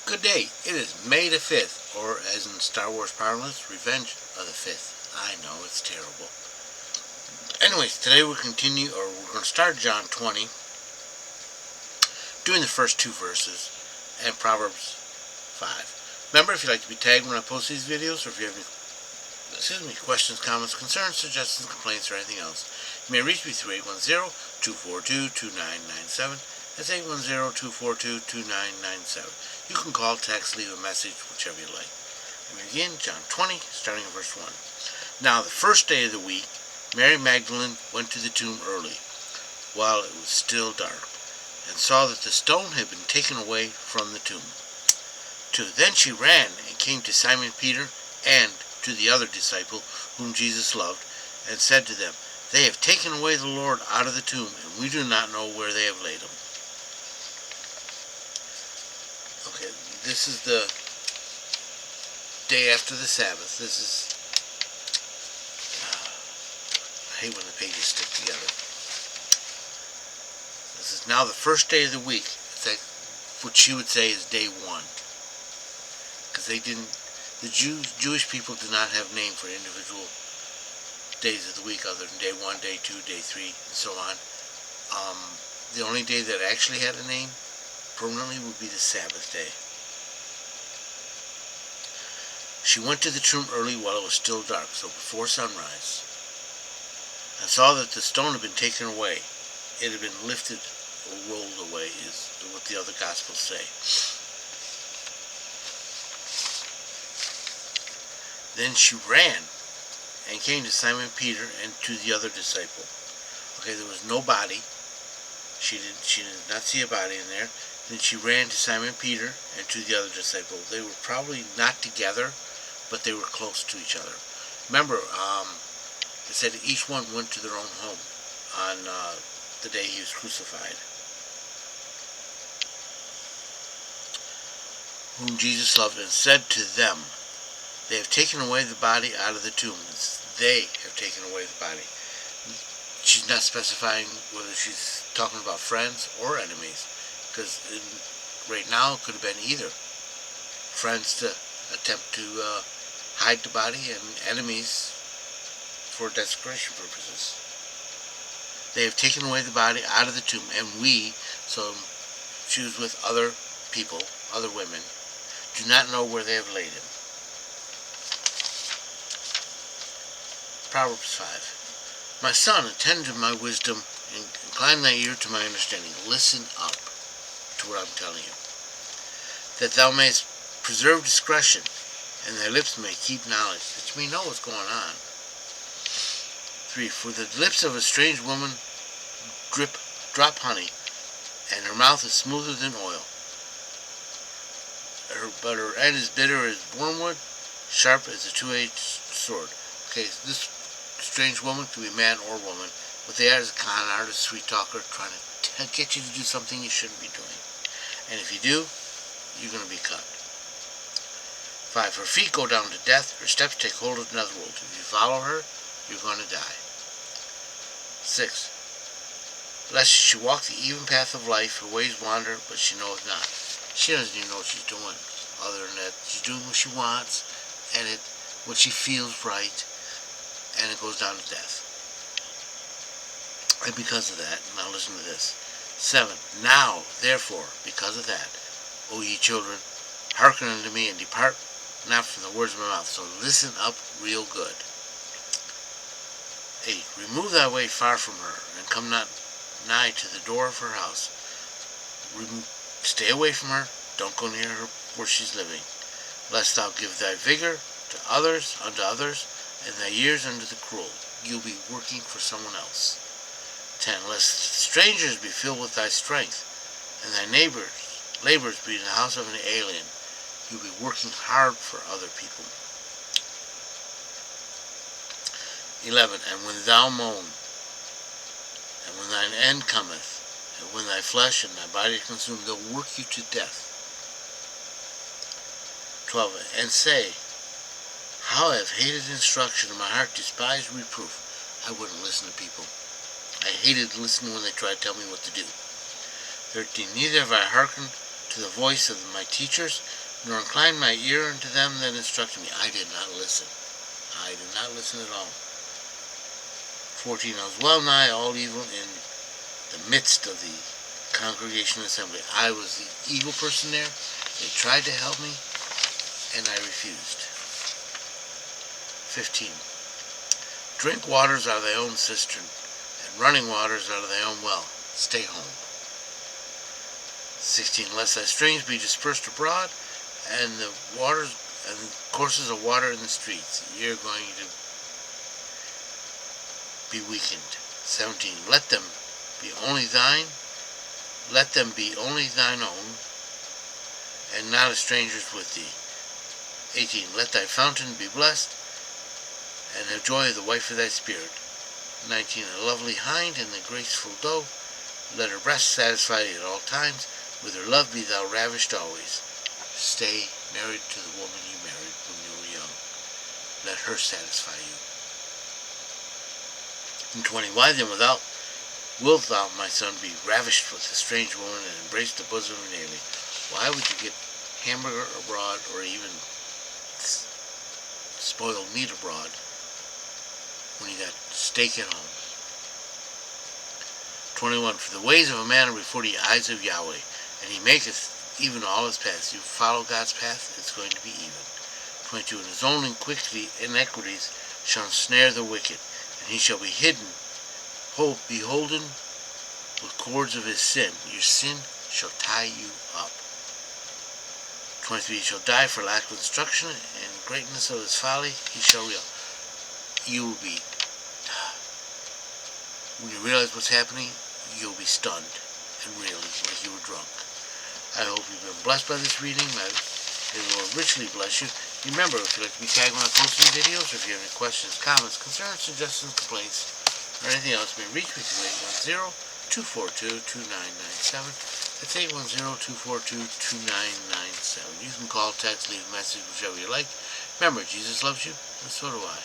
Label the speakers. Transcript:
Speaker 1: Good day. It is May the 5th, or as in Star Wars parlance, Revenge of the 5th. I know, it's terrible. Anyways, today we're going to start John 20, doing the first two verses, and Proverbs 5. Remember, if you'd like to be tagged when I post these videos, or if you have any questions, comments, concerns, suggestions, complaints, or anything else, you may reach me through 810-242-2997. That's 810-242-2997. You can call, text, leave a message, whichever you like. We begin John 20, starting in verse 1. Now, the first day of the week, Mary Magdalene went to the tomb early, while it was still dark, and saw that the stone had been taken away from the tomb. Then she ran and came to Simon Peter and to the other disciple whom Jesus loved, and said to them, "They have taken away the Lord out of the tomb, and we do not know where they have laid him." Okay, this is the day after the Sabbath. This is, I hate when the pages stick together. This is now the first day of the week. It's like what she would say is day one. Because the Jewish people did not have name for individual days of the week other than day 1, day 2, day 3, and so on. The only day that actually had a name permanently would be the Sabbath day. She went to the tomb early while it was still dark, so before sunrise, and saw that the stone had been taken away. It had been lifted or rolled away, is what the other Gospels say. Then she ran and came to Simon Peter and to the other disciple. Okay, there was no body. She did not see a body in there. Then she ran to Simon Peter and to the other disciple. They were probably not together, but they were close to each other. Remember, it said each one went to their own home on the day he was crucified. Whom Jesus loved, and said to them, "They have taken away the body out of the tomb." They have taken away the body. She's not specifying whether she's talking about friends or enemies, because right now it could have been either. Friends to attempt to hide the body, and enemies for desecration purposes. They have taken away the body out of the tomb, and we, so she was with other people, other women, do not know where they have laid him. Proverbs 5. My son, attend to my wisdom, and incline thy ear to my understanding. Listen up to what I'm telling you, that thou mayest preserve discretion, and thy lips may keep knowledge, that you may know what's going on. 3. For the lips of a strange woman drop honey, and her mouth is smoother than oil. But her end is bitter as wormwood, sharp as a two-edged sword. Okay, this strange woman could be man or woman. What they are is a con artist, sweet talker, trying to get you to do something you shouldn't be doing. And if you do, you're going to be cut. 5. Her feet go down to death, her steps take hold of another world. If you follow her, you're going to die. 6. Lest she walk the even path of life, her ways wander, but she knoweth not. She doesn't even know what she's doing. Other than that, she's doing what she wants, and what she feels right, and it goes down to death. And because of that, now listen to this. 7. Now, therefore, because of that, O ye children, hearken unto me, and depart not from the words of my mouth. So listen up real good. 8. Remove thy way far from her, and come not nigh to the door of her house. Stay away from her. Don't go near her where she's living, lest thou give thy vigor to others, unto others, and thy years unto the cruel. You'll be working for someone else. 10. Lest strangers be filled with thy strength, and thy labors be in the house of an alien. You'll be working hard for other people. 11. And when thou moan, and when thine end cometh, and when thy flesh and thy body are consumed, they'll work you to death. 12. And say, how I have hated instruction, and my heart despised reproof. I wouldn't listen to people. I hated listening when they tried to tell me what to do. 13. Neither have I hearkened to the voice of my teachers, nor incline my ear unto them that instructed me. I did not listen. I did not listen at all. 14. I was well nigh all evil in the midst of the congregation assembly. I was the evil person there. They tried to help me, and I refused. 15. Drink waters out of thy own cistern, and running waters out of thy own well. Stay home. 16. Lest thy streams be dispersed abroad, and the waters and courses of water in the streets. You're going to be weakened. 17. Let them be only thine. Let them be only thine own, and not a stranger's with thee. 18. Let thy fountain be blessed, and have joy of the wife of thy spirit. 19. A lovely hind and a graceful doe. Let her breast satisfy thee at all times. With her love be thou ravished always. Stay married to the woman you married when you were young. Let her satisfy you. And 20. Why then wilt thou, my son, be ravished with a strange woman and embrace the bosom of an alien? Why would you get hamburger abroad or even spoiled meat abroad when you got steak at home? 21. For the ways of a man are before the eyes of Yahweh, and he maketh even all his paths. You follow God's path, it's going to be even. 22. And his own iniquities shall ensnare the wicked, and he shall be beholden with cords of his sin. Your sin shall tie you up. 23. He shall die for lack of instruction, and greatness of his folly he shall realize. You will be, when you realize what's happening, you'll be stunned and reeling like you were drunk. I hope you've been blessed by this reading. May the Lord richly bless you. Remember, if you'd like to be tagged when I post new videos, or if you have any questions, comments, concerns, suggestions, complaints, or anything else, you may reach me through 810-242-2997. That's 810-242-2997. You can call, text, leave a message, whichever you like. Remember, Jesus loves you, and so do I.